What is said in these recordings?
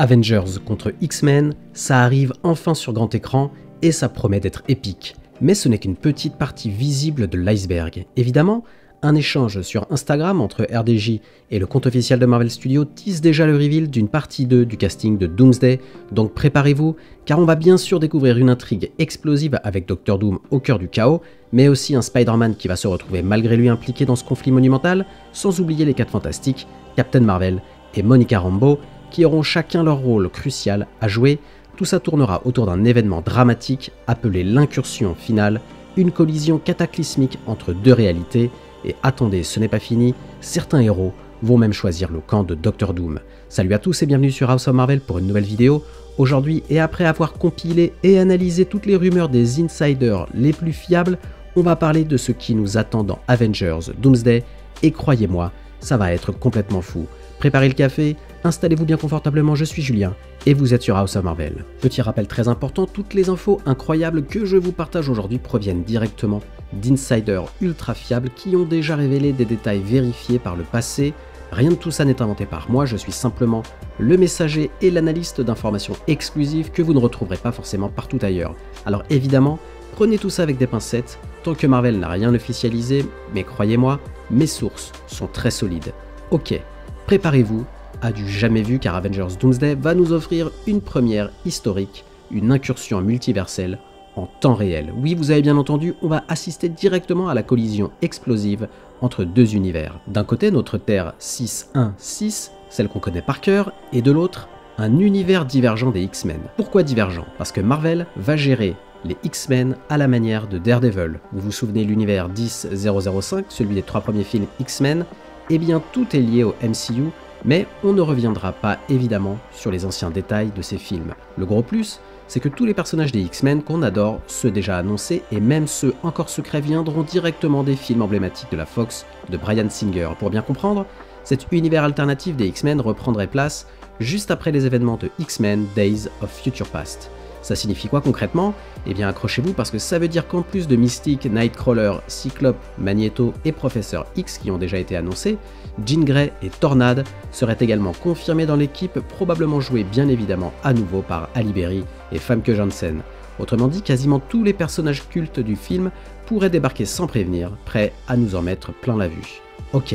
Avengers contre X-Men, ça arrive enfin sur grand écran et ça promet d'être épique. Mais ce n'est qu'une petite partie visible de l'iceberg. Évidemment, un échange sur Instagram entre RDJ et le compte officiel de Marvel Studios tease déjà le reveal d'une partie 2 du casting de Doomsday, donc préparez-vous, car on va bien sûr découvrir une intrigue explosive avec Dr Doom au cœur du chaos, mais aussi un Spider-Man qui va se retrouver malgré lui impliqué dans ce conflit monumental, sans oublier les 4 Fantastiques, Captain Marvel et Monica Rambeau, qui auront chacun leur rôle crucial à jouer. Tout ça tournera autour d'un événement dramatique appelé l'incursion finale, une collision cataclysmique entre deux réalités. Et attendez, ce n'est pas fini, certains héros vont même choisir le camp de Dr Doom. Salut à tous et bienvenue sur House of Marvel pour une nouvelle vidéo. Aujourd'hui, et après avoir compilé et analysé toutes les rumeurs des insiders les plus fiables, on va parler de ce qui nous attend dans Avengers Doomsday, et croyez-moi, ça va être complètement fou. Préparez le café, installez-vous bien confortablement, je suis Julien, et vous êtes sur House of Marvel. Petit rappel très important, toutes les infos incroyables que je vous partage aujourd'hui proviennent directement d'insiders ultra fiables qui ont déjà révélé des détails vérifiés par le passé. Rien de tout ça n'est inventé par moi, je suis simplement le messager et l'analyste d'informations exclusives que vous ne retrouverez pas forcément partout ailleurs. Alors évidemment, prenez tout ça avec des pincettes, tant que Marvel n'a rien officialisé, mais croyez-moi, mes sources sont très solides. Ok, préparez-vous à du jamais vu car Avengers Doomsday va nous offrir une première historique, une incursion multiverselle en temps réel. Oui, vous avez bien entendu, on va assister directement à la collision explosive entre deux univers. D'un côté, notre Terre 616, celle qu'on connaît par cœur, et de l'autre, un univers divergent des X-Men. Pourquoi divergent? Parce que Marvel va gérer les X-Men à la manière de Daredevil. Vous vous souvenez l'univers 10005, celui des 3 premiers films X-Men? Eh bien, tout est lié au MCU, mais on ne reviendra pas évidemment sur les anciens détails de ces films. Le gros plus, c'est que tous les personnages des X-Men qu'on adore, ceux déjà annoncés et même ceux encore secrets viendront directement des films emblématiques de la Fox de Bryan Singer. Pour bien comprendre, cet univers alternatif des X-Men reprendrait place juste après les événements de X-Men Days of Future Past. Ça signifie quoi concrètement? Eh bien accrochez-vous parce que ça veut dire qu'en plus de Mystique, Nightcrawler, Cyclope, Magneto et Professeur X qui ont déjà été annoncés, Jean Grey et Tornade seraient également confirmés dans l'équipe, probablement joués bien évidemment à nouveau par Halle Berry et Famke Janssen. Autrement dit, quasiment tous les personnages cultes du film pourraient débarquer sans prévenir, prêts à nous en mettre plein la vue. Ok,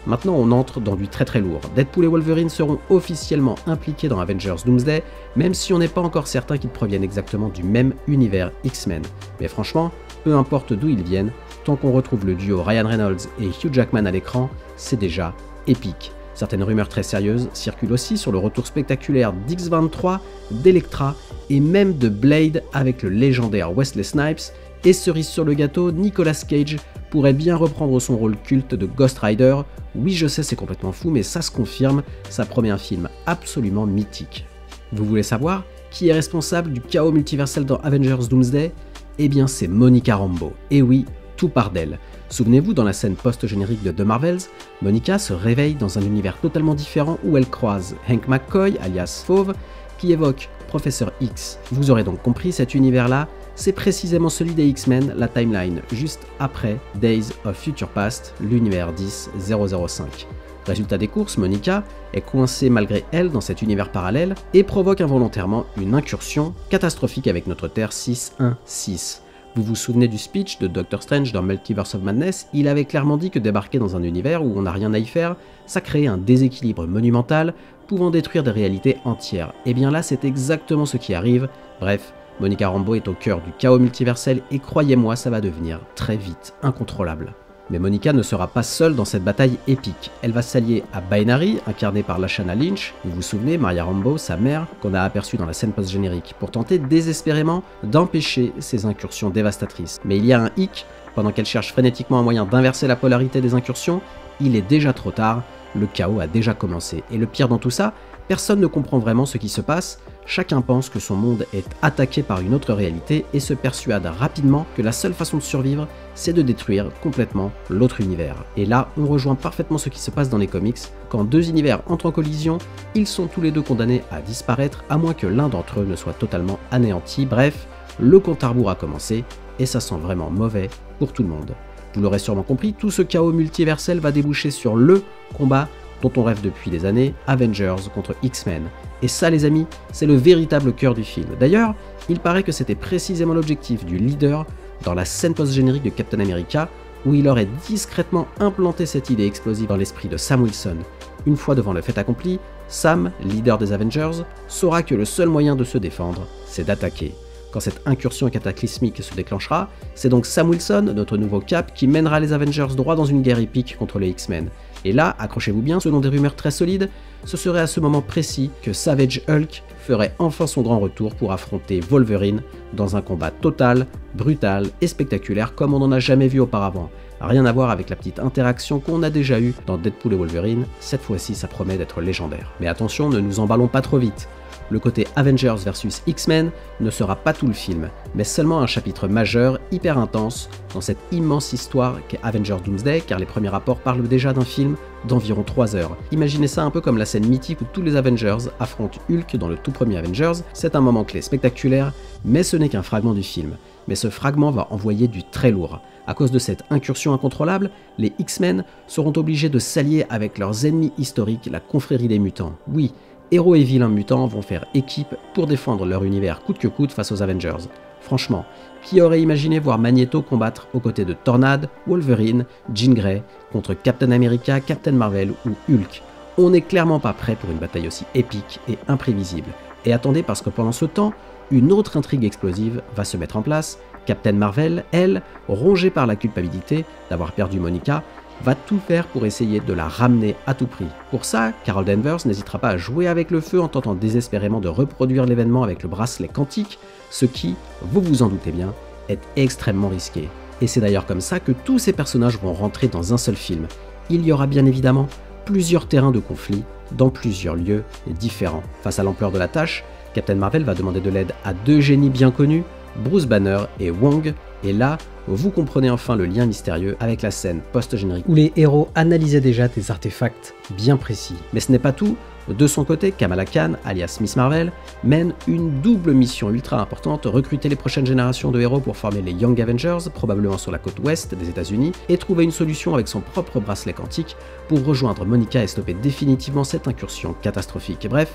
maintenant on entre dans du très lourd. Deadpool et Wolverine seront officiellement impliqués dans Avengers Doomsday, même si on n'est pas encore certain qu'ils proviennent exactement du même univers X-Men. Mais franchement, peu importe d'où ils viennent, tant qu'on retrouve le duo Ryan Reynolds et Hugh Jackman à l'écran, c'est déjà épique. Certaines rumeurs très sérieuses circulent aussi sur le retour spectaculaire d'X-23, d'Electra et même de Blade avec le légendaire Wesley Snipes. Et cerise sur le gâteau, Nicolas Cage pourrait bien reprendre son rôle culte de Ghost Rider. Oui, je sais, c'est complètement fou, mais ça se confirme, ça promet un film absolument mythique. Vous voulez savoir qui est responsable du chaos multiversel dans Avengers Doomsday? Eh bien, c'est Monica Rambeau. Et oui, tout part d'elle. Souvenez-vous, dans la scène post-générique de The Marvels, Monica se réveille dans un univers totalement différent où elle croise Hank McCoy, alias Fauve, qui évoque Professeur X. Vous aurez donc compris, cet univers-là, c'est précisément celui des X-Men, la timeline juste après Days of Future Past, l'univers 10005. Résultat des courses, Monica est coincée malgré elle dans cet univers parallèle et provoque involontairement une incursion catastrophique avec notre Terre 616. Vous vous souvenez du speech de Doctor Strange dans Multiverse of Madness? Il avait clairement dit que débarquer dans un univers où on n'a rien à y faire, ça créait un déséquilibre monumental pouvant détruire des réalités entières. Et bien là, c'est exactement ce qui arrive. Bref, Monica Rambeau est au cœur du chaos multiversel et croyez-moi, ça va devenir très vite incontrôlable. Mais Monica ne sera pas seule dans cette bataille épique. Elle va s'allier à Binary, incarnée par Lashana Lynch, vous vous souvenez, Maria Rambeau, sa mère, qu'on a aperçue dans la scène post-générique, pour tenter désespérément d'empêcher ces incursions dévastatrices. Mais il y a un hic, pendant qu'elle cherche frénétiquement un moyen d'inverser la polarité des incursions, il est déjà trop tard, le chaos a déjà commencé. Et le pire dans tout ça, personne ne comprend vraiment ce qui se passe, chacun pense que son monde est attaqué par une autre réalité et se persuade rapidement que la seule façon de survivre, c'est de détruire complètement l'autre univers. Et là, on rejoint parfaitement ce qui se passe dans les comics, quand deux univers entrent en collision, ils sont tous les deux condamnés à disparaître, à moins que l'un d'entre eux ne soit totalement anéanti. Bref, le compte à rebours a commencé, et ça sent vraiment mauvais pour tout le monde. Vous l'aurez sûrement compris, tout ce chaos multiversel va déboucher sur le combat dont on rêve depuis des années, Avengers contre X-Men. Et ça les amis, c'est le véritable cœur du film. D'ailleurs, il paraît que c'était précisément l'objectif du leader dans la scène post-générique de Captain America, où il aurait discrètement implanté cette idée explosive dans l'esprit de Sam Wilson. Une fois devant le fait accompli, Sam, leader des Avengers, saura que le seul moyen de se défendre, c'est d'attaquer. Quand cette incursion cataclysmique se déclenchera, c'est donc Sam Wilson, notre nouveau Cap, qui mènera les Avengers droit dans une guerre épique contre les X-Men. Et là, accrochez-vous bien, selon des rumeurs très solides, ce serait à ce moment précis que Savage Hulk ferait enfin son grand retour pour affronter Wolverine dans un combat total, brutal et spectaculaire comme on n'en a jamais vu auparavant. Rien à voir avec la petite interaction qu'on a déjà eue dans Deadpool et Wolverine, cette fois-ci ça promet d'être légendaire. Mais attention, ne nous emballons pas trop vite. Le côté Avengers vs X-Men ne sera pas tout le film, mais seulement un chapitre majeur, hyper intense, dans cette immense histoire qu'est Avengers Doomsday, car les premiers rapports parlent déjà d'un film d'environ 3 heures. Imaginez ça un peu comme la scène mythique où tous les Avengers affrontent Hulk dans le tout premier Avengers, c'est un moment clé spectaculaire, mais ce n'est qu'un fragment du film. Mais ce fragment va envoyer du très lourd. À cause de cette incursion incontrôlable, les X-Men seront obligés de s'allier avec leurs ennemis historiques, la confrérie des mutants. Oui, héros et vilains mutants vont faire équipe pour défendre leur univers coûte que coûte face aux Avengers. Franchement, qui aurait imaginé voir Magneto combattre aux côtés de Tornade, Wolverine, Jean Grey, contre Captain America, Captain Marvel ou Hulk? On n'est clairement pas prêt pour une bataille aussi épique et imprévisible. Et attendez, parce que pendant ce temps, une autre intrigue explosive va se mettre en place. Captain Marvel, elle, rongée par la culpabilité d'avoir perdu Monica, va tout faire pour essayer de la ramener à tout prix. Pour ça, Carol Danvers n'hésitera pas à jouer avec le feu en tentant désespérément de reproduire l'événement avec le bracelet quantique, ce qui, vous vous en doutez bien, est extrêmement risqué. Et c'est d'ailleurs comme ça que tous ces personnages vont rentrer dans un seul film. Il y aura bien évidemment plusieurs terrains de conflit dans plusieurs lieux différents. Face à l'ampleur de la tâche, Captain Marvel va demander de l'aide à deux génies bien connus, Bruce Banner et Wong, et là, vous comprenez enfin le lien mystérieux avec la scène post-générique où les héros analysaient déjà des artefacts bien précis. Mais ce n'est pas tout. De son côté, Kamala Khan, alias Miss Marvel, mène une double mission ultra importante, recruter les prochaines générations de héros pour former les Young Avengers, probablement sur la côte ouest des États-Unis, et trouver une solution avec son propre bracelet quantique pour rejoindre Monica et stopper définitivement cette incursion catastrophique. Et bref,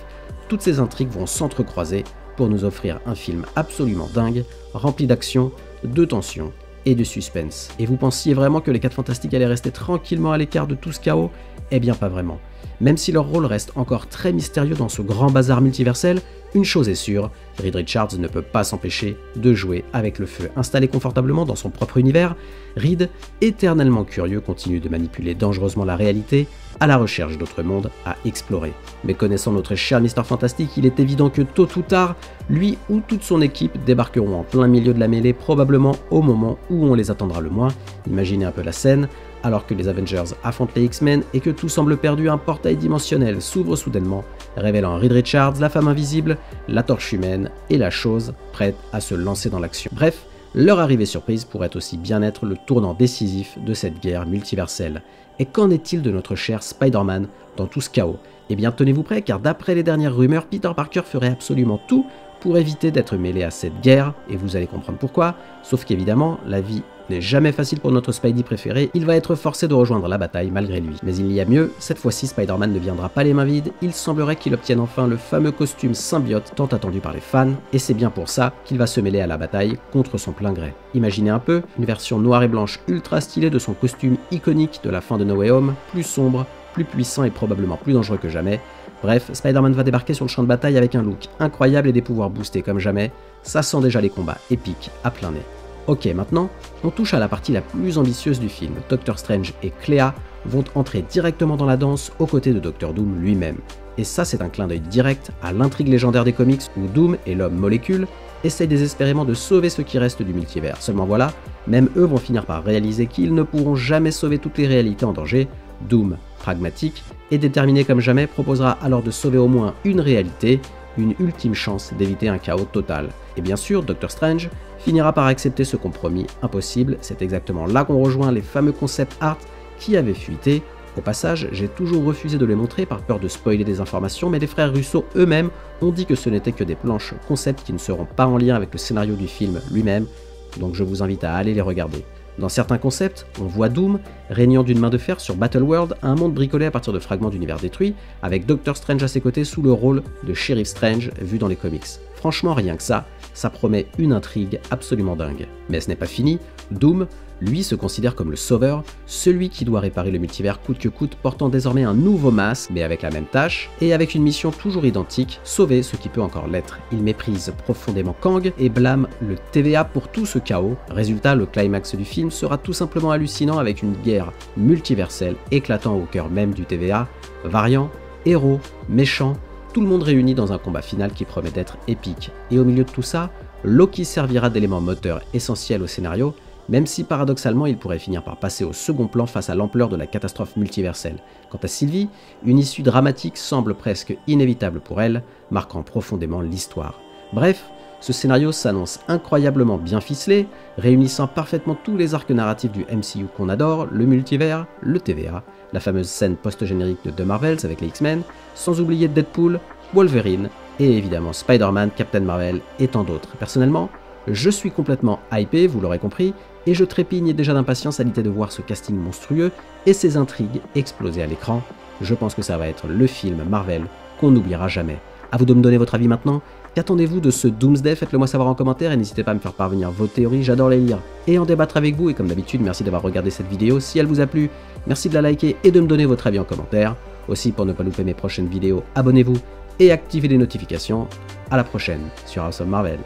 toutes ces intrigues vont s'entrecroiser pour nous offrir un film absolument dingue, rempli d'action, de tension et de suspense. Et vous pensiez vraiment que les 4 Fantastiques allaient rester tranquillement à l'écart de tout ce chaos? Eh bien pas vraiment. Même si leur rôle reste encore très mystérieux dans ce grand bazar multiversel, une chose est sûre, Reed Richards ne peut pas s'empêcher de jouer avec le feu. Installé confortablement dans son propre univers, Reed, éternellement curieux, continue de manipuler dangereusement la réalité à la recherche d'autres mondes à explorer. Mais connaissant notre cher Mr Fantastique, il est évident que tôt ou tard, lui ou toute son équipe débarqueront en plein milieu de la mêlée, probablement au moment où on les attendra le moins. Imaginez un peu la scène. Alors que les Avengers affrontent les X-Men et que tout semble perdu, un portail dimensionnel s'ouvre soudainement, révélant Reed Richards, la femme invisible, la torche humaine et la chose prête à se lancer dans l'action. Bref, leur arrivée surprise pourrait aussi bien être le tournant décisif de cette guerre multiverselle. Et qu'en est-il de notre cher Spider-Man dans tout ce chaos? Eh bien tenez-vous prêts, car d'après les dernières rumeurs, Peter Parker ferait absolument tout pour éviter d'être mêlé à cette guerre, et vous allez comprendre pourquoi, sauf qu'évidemment, la vie n'est jamais facile pour notre Spidey préféré, il va être forcé de rejoindre la bataille malgré lui. Mais il y a mieux, cette fois-ci Spider-Man ne viendra pas les mains vides, il semblerait qu'il obtienne enfin le fameux costume symbiote tant attendu par les fans, et c'est bien pour ça qu'il va se mêler à la bataille contre son plein gré. Imaginez un peu, une version noire et blanche ultra stylée de son costume iconique de la fin de No Way Home, plus sombre, plus puissant et probablement plus dangereux que jamais. Bref, Spider-Man va débarquer sur le champ de bataille avec un look incroyable et des pouvoirs boostés comme jamais, ça sent déjà les combats épiques à plein nez. Ok, maintenant, on touche à la partie la plus ambitieuse du film. Doctor Strange et Clea vont entrer directement dans la danse aux côtés de Doctor Doom lui-même. Et ça, c'est un clin d'œil direct à l'intrigue légendaire des comics où Doom et l'homme molécule essayent désespérément de sauver ce qui reste du multivers. Seulement voilà, même eux vont finir par réaliser qu'ils ne pourront jamais sauver toutes les réalités en danger. Doom, pragmatique et déterminé comme jamais, proposera alors de sauver au moins une réalité, une ultime chance d'éviter un chaos total. Et bien sûr, Doctor Strange finira par accepter ce compromis impossible, c'est exactement là qu'on rejoint les fameux concept art qui avaient fuité. Au passage, j'ai toujours refusé de les montrer par peur de spoiler des informations, mais les frères Russo eux-mêmes ont dit que ce n'étaient que des planches concept qui ne seront pas en lien avec le scénario du film lui-même, donc je vous invite à aller les regarder. Dans certains concepts, on voit Doom régnant d'une main de fer sur Battleworld, un monde bricolé à partir de fragments d'univers détruits, avec Doctor Strange à ses côtés sous le rôle de Sheriff Strange vu dans les comics. Franchement, rien que ça promet une intrigue absolument dingue. Mais ce n'est pas fini, Doom, lui, se considère comme le sauveur, celui qui doit réparer le multivers coûte que coûte, portant désormais un nouveau masque, mais avec la même tâche, et avec une mission toujours identique, sauver ce qui peut encore l'être. Il méprise profondément Kang et blâme le TVA pour tout ce chaos. Résultat, le climax du film sera tout simplement hallucinant avec une guerre multiverselle éclatant au cœur même du TVA, variants, héros, méchants, tout le monde réuni dans un combat final qui promet d'être épique. Et au milieu de tout ça, Loki servira d'élément moteur essentiel au scénario, même si paradoxalement il pourrait finir par passer au second plan face à l'ampleur de la catastrophe multiverselle. Quant à Sylvie, une issue dramatique semble presque inévitable pour elle, marquant profondément l'histoire. Bref, ce scénario s'annonce incroyablement bien ficelé, réunissant parfaitement tous les arcs narratifs du MCU qu'on adore, le multivers, le TVA, la fameuse scène post-générique de The Marvels avec les X-Men, sans oublier Deadpool, Wolverine, et évidemment Spider-Man, Captain Marvel et tant d'autres. Personnellement, je suis complètement hypé, vous l'aurez compris, et je trépigne déjà d'impatience à l'idée de voir ce casting monstrueux et ces intrigues exploser à l'écran. Je pense que ça va être le film Marvel qu'on n'oubliera jamais. À vous de me donner votre avis maintenant. Qu'attendez-vous de ce Doomsday? Faites-le moi savoir en commentaire et n'hésitez pas à me faire parvenir vos théories, j'adore les lire et en débattre avec vous. Et comme d'habitude, merci d'avoir regardé cette vidéo. Si elle vous a plu, merci de la liker et de me donner votre avis en commentaire. Aussi, pour ne pas louper mes prochaines vidéos, abonnez-vous et activez les notifications. À la prochaine sur House of Marvel.